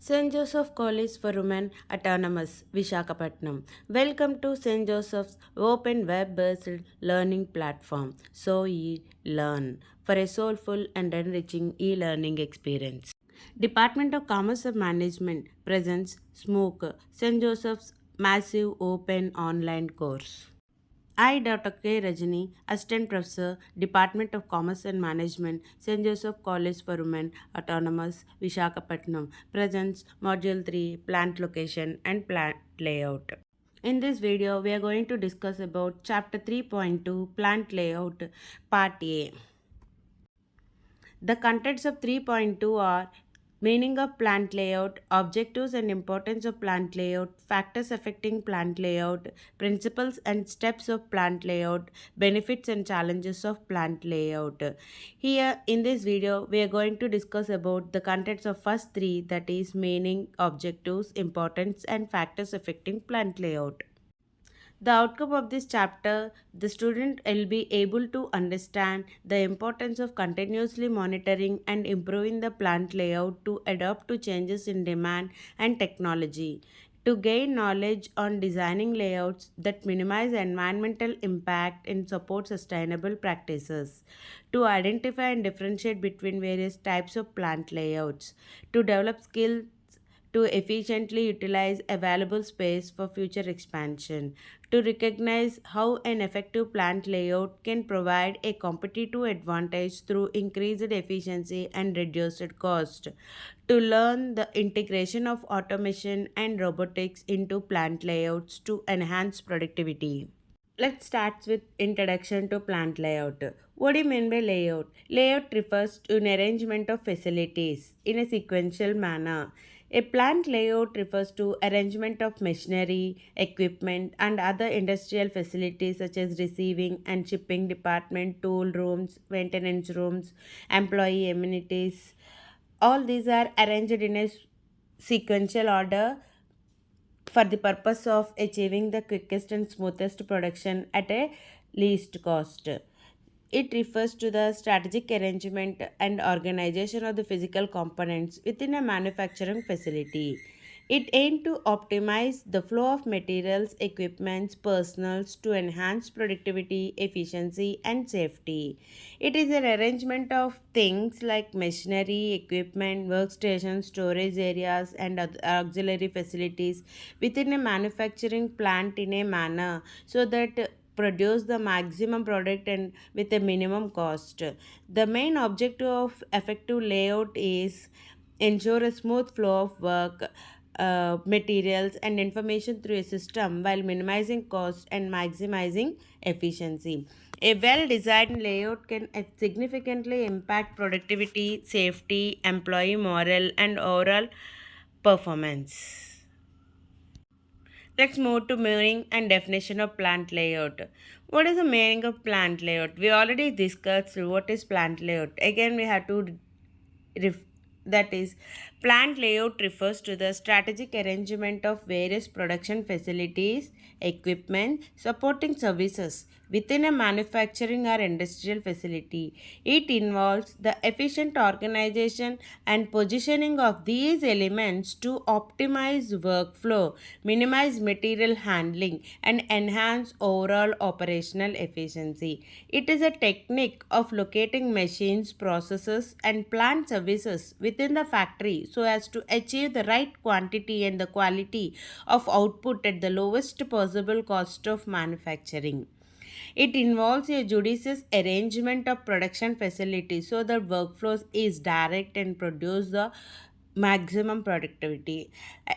St. Joseph College for Women Autonomous, Vishakhapatnam. Welcome to St. Joseph's open web-based learning platform. So learn for a soulful and enriching e-learning experience. Department of Commerce and Management presents SMOOC, St. Joseph's massive open online course. I, Dr. K. Rajani, Assistant Professor, Department of Commerce and Management, St. Joseph College for Women, Autonomous, Vishakhapatnam, presents Module 3, Plant Location and Plant Layout. In this video, we are going to discuss about Chapter 3.2, Plant Layout, Part A. The contents of 3.2 are meaning of plant layout, objectives and importance of plant layout, factors affecting plant layout, principles and steps of plant layout, benefits and challenges of plant layout. Here in this video, we are going to discuss about the contents of first three, that is meaning, objectives, importance and factors affecting plant layout. The outcome of this chapter, the student will be able to understand the importance of continuously monitoring and improving the plant layout to adapt to changes in demand and technology, to gain knowledge on designing layouts that minimize environmental impact and support sustainable practices, to identify and differentiate between various types of plant layouts, to develop skills to efficiently utilize available space for future expansion, to recognize how an effective plant layout can provide a competitive advantage through increased efficiency and reduced cost, to learn the integration of automation and robotics into plant layouts to enhance productivity. Let's start with introduction to plant layout. What do you mean by layout? Layout refers to an arrangement of facilities in a sequential manner. A plant layout refers to arrangement of machinery, equipment, and other industrial facilities such as receiving and shipping department, tool rooms, maintenance rooms, employee amenities. All these are arranged in a sequential order for the purpose of achieving the quickest and smoothest production at a least cost. It refers to the strategic arrangement and organization of the physical components within a manufacturing facility. It aims to optimize the flow of materials, equipments, personals to enhance productivity, efficiency, and safety. It is an arrangement of things like machinery, equipment, workstations, storage areas, and auxiliary facilities within a manufacturing plant in a manner so that produce the maximum product and with a minimum cost. The main objective of effective layout is ensure a smooth flow of work, materials and information through a system while minimizing cost and maximizing efficiency. A well designed layout can significantly impact productivity, safety, employee morale, and overall performance. Let's move to meaning and definition of plant layout. What is the meaning of plant layout? We already discussed what is plant layout. Again, we have to ref- that is, plant layout refers to the strategic arrangement of various production facilities, equipment, supporting services within a manufacturing or industrial facility. It involves the efficient organization and positioning of these elements to optimize workflow, minimize material handling, and enhance overall operational efficiency. It is a technique of locating machines, processes, and plant services within the factory so as to achieve the right quantity and the quality of output at the lowest possible cost of manufacturing. It involves a judicious arrangement of production facilities so that workflows is direct and produce the maximum productivity.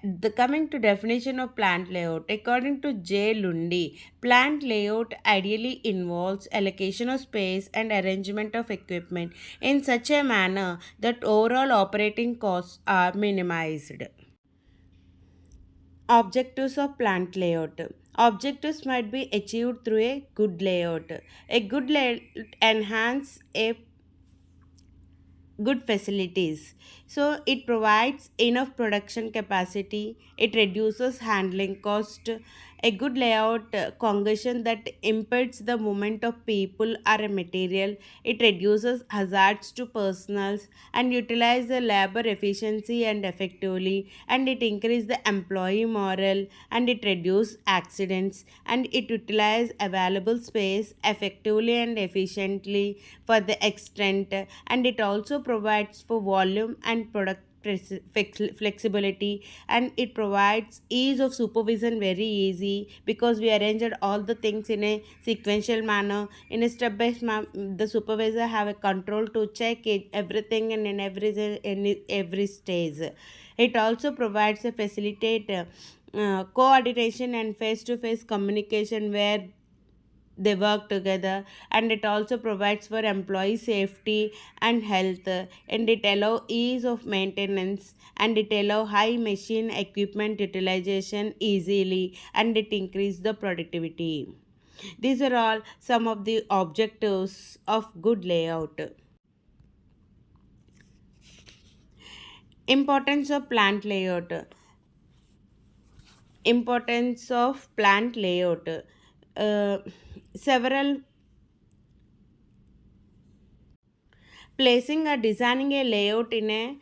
The coming to definition of plant layout, according to J. Lundy, plant layout ideally involves allocation of space and arrangement of equipment in such a manner that overall operating costs are minimized. Objectives of plant layout. Objectives might be achieved through a good layout. A good layout enhance a good facilities. So it provides enough production capacity, it reduces handling cost, A good layout congestion that impedes the movement of people or a material. It reduces hazards to personals and utilize the labor efficiency and effectively, and it increase the employee morale, and it reduce accidents, and it utilize available space effectively and efficiently for the extent, and it also provides for volume and product flexibility, and it provides ease of supervision very easy because we arranged all the things in a sequential manner in a step by step. The supervisor have a control to check it everything and in every stage. It also provides a facilitate coordination and face to face communication where they work together, and it also provides for employee safety and health, and it allow ease of maintenance, and it allow high machine equipment utilization easily, and it increase the productivity. These are all some of the objectives of good layout. Importance of plant layout. Importance of plant layout. uh, Several placing or designing a layout in a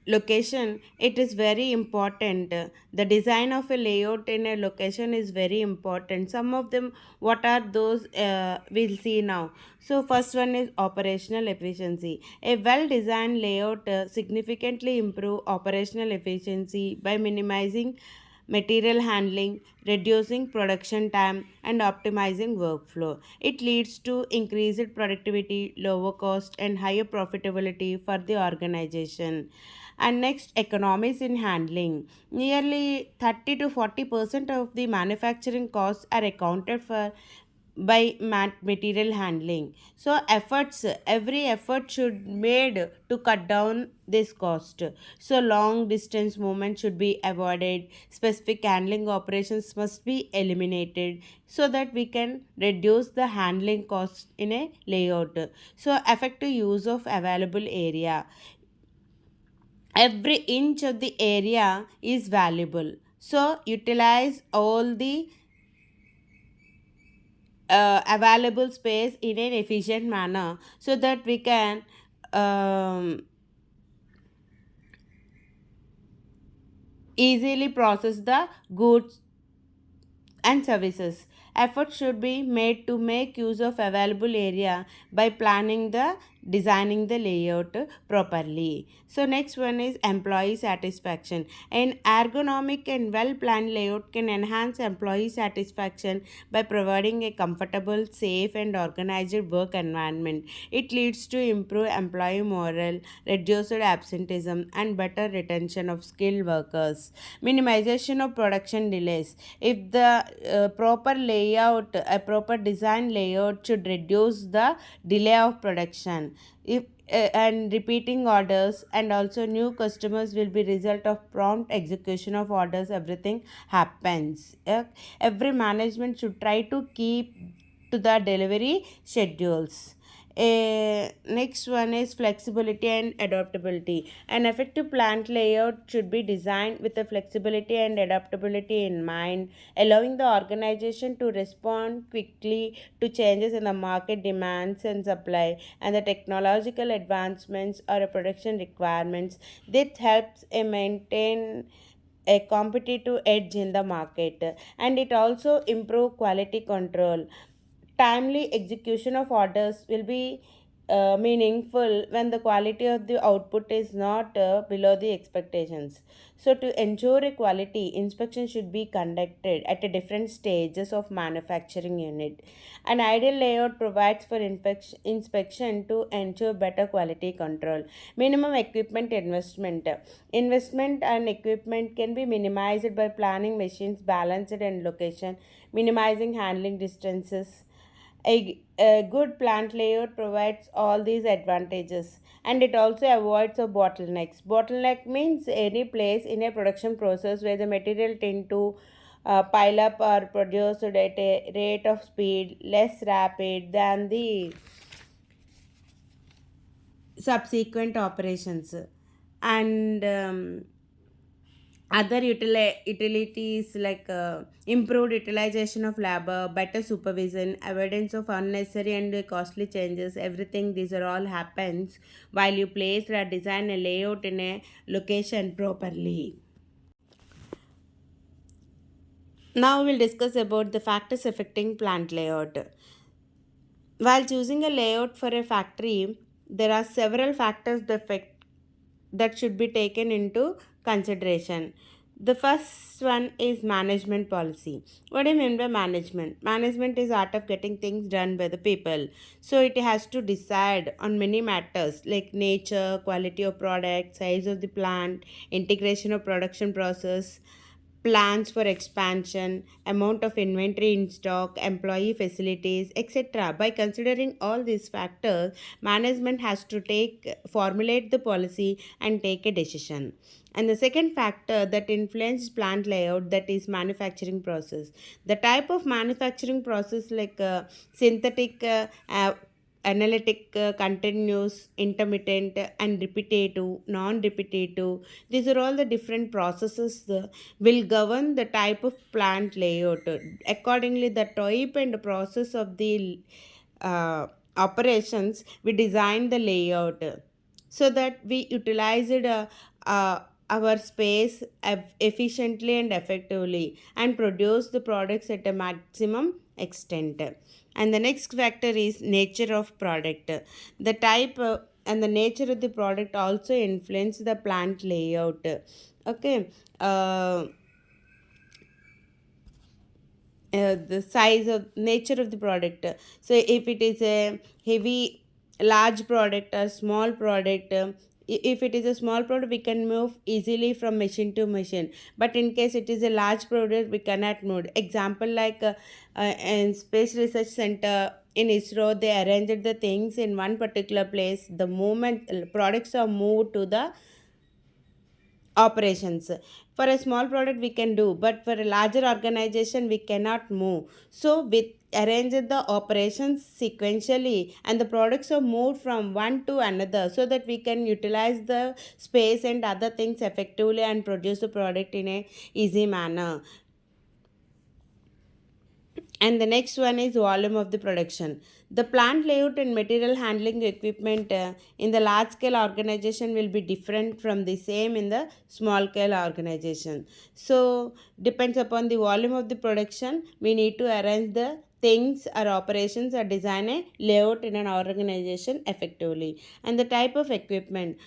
location, it is very important. The design of a layout in a location is very important. Some of them, what are those, we'll see now. So first one is operational efficiency. A well designed layout significantly improve operational efficiency by minimizing material handling, reducing production time, and optimizing workflow. It leads to increased productivity, lower cost, and higher profitability for the organization. And next, economies in handling. Nearly 30 to 40% of the manufacturing costs are accounted for by material handling. So every effort should made to cut down this cost. So long distance movement should be avoided, specific handling operations must be eliminated so that we can reduce the handling cost in a layout. So effective use of available area. Every inch of the area is valuable, so utilize all the available space in an efficient manner so that we can um, easily process the goods and services. Effort should be made to make use of available area by planning the designing the layout properly. So next one is employee satisfaction. An ergonomic and well planned layout can enhance employee satisfaction by providing a comfortable, safe, and organized work environment. It leads to improved employee morale, reduced absenteeism, and better retention of skilled workers. Minimization of production delays. If the proper layout, a proper design layout should reduce the delay of production. If and repeating orders and also new customers will be result of prompt execution of orders, everything happens. Every management should try to keep to the delivery schedules. Next one is flexibility and adaptability. An effective plant layout should be designed with the flexibility and adaptability in mind, allowing the organization to respond quickly to changes in the market demands and supply and the technological advancements or production requirements. This helps maintain a competitive edge in the market, and it also improve quality control. Timely execution of orders will be meaningful when the quality of the output is not below the expectations. So, to ensure a quality, inspection should be conducted at a different stages of manufacturing unit. An ideal layout provides for inspection to ensure better quality control. Minimum equipment investment. Investment and equipment can be minimized by planning machines balanced and location, minimizing handling distances. A good plant layout provides all these advantages, and it also avoids a bottlenecks. Bottleneck means any place in a production process where the material tend to pile up or produced at a rate of speed less rapid than the subsequent operations. And Other utilities like improved utilization of labor, better supervision, avoidance of unnecessary and costly changes, everything these are all happens while you place or design a layout in a location properly. Now we'll discuss about the factors affecting plant layout. While choosing a layout for a factory, there are several factors that should be taken into consideration. The first one is management policy. What do you mean by management? Management is art of getting things done by the people. So it has to decide on many matters like nature, quality of product, size of the plant, integration of production process, plans for expansion, amount of inventory in stock, employee facilities, etc. By considering all these factors, management has to formulate the policy and take a decision. And the second factor that influences plant layout, that is manufacturing process. The type of manufacturing process like synthetic, analytic, continuous, intermittent, and repetitive, non-repetitive. These are all the different processes will govern the type of plant layout. Accordingly, the type and process of the uh, operations, we design the layout so that we utilize it, our space efficiently and effectively and produce the products at a maximum extent. And the next factor is nature of product. The type and the nature of the product also influence the plant layout. Okay. The size of nature of the product. So if it is a heavy large product or small product, if it is a small product we can move easily from machine to machine, but in case it is a large product we cannot move. Example like in space research center in ISRO, they arranged the things in one particular place. The moment products are moved to the operations, for a small product we can do, but for a larger organization we cannot move. So we arrange the operations sequentially and the products are moved from one to another so that we can utilize the space and other things effectively and produce the product in a easy manner. And the next one is volume of the production. The plant layout and material handling equipment in the large scale organization will be different from the same in the small scale organization. So depends upon the volume of the production, we need to arrange the things or operations or design a layout in an organization effectively. And the type of equipment,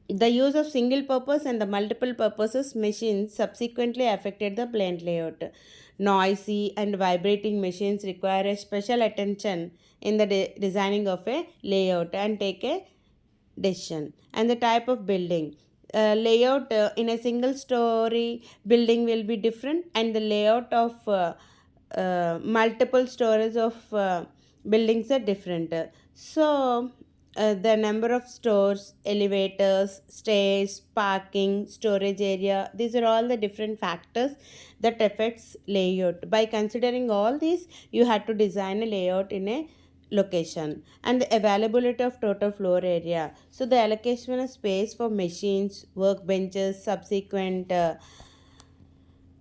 the use of single purpose and the multiple purposes machines subsequently affected the plant layout. Noisy and vibrating machines require a special attention in the designing of a layout and take a decision. And the type of building. Layout in a single story building will be different, and the layout of multiple stories of buildings are different. So the number of stores, elevators, stairs, parking, storage area, these are all the different factors that affects layout. By considering all these, you have to design a layout in a location. And the availability of total floor area, so the allocation of space for machines, workbenches, subsequent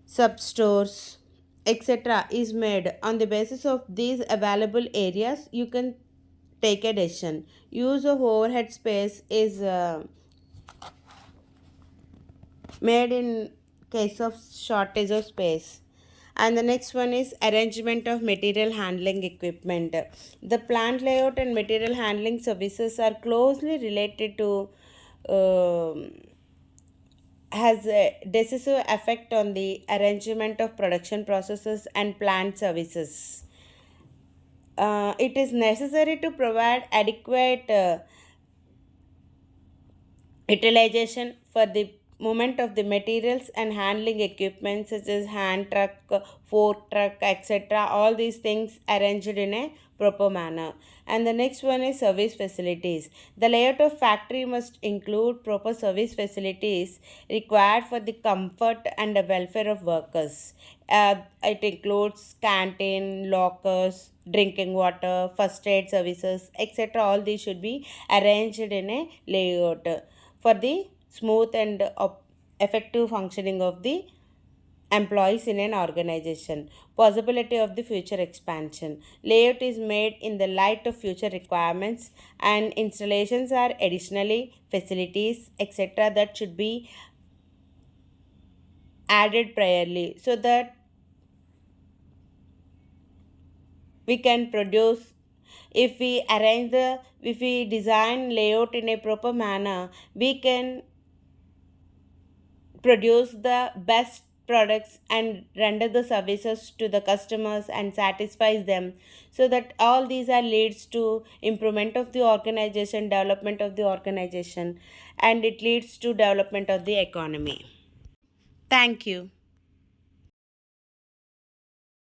substores, etc. is made. On the basis of these available areas you can take a decision. Use of overhead space is made in case of shortage of space. And the next one is arrangement of material handling equipment. The plant layout and material handling services are closely related to um has a decisive effect on the arrangement of production processes and plant services. It is necessary to provide adequate utilization for the movement of the materials and handling equipment such as hand truck, fork truck, etc. All these things arranged in a proper manner. And the next one is service facilities. The layout of factory must include proper service facilities required for the comfort and the welfare of workers. It includes canteen, lockers, drinking water, first aid services, etc. All these should be arranged in a layout for the smooth and effective functioning of the employees in an organization. Possibility of the future expansion. Layout is made in the light of future requirements, and installations are additionally facilities, etc., that should be added priorly so that we can produce. If we design layout in a proper manner, we can produce the best products and render the services to the customers and satisfies them, so that all these are leads to improvement of the organization, development of the organization, and it leads to development of the economy. Thank you.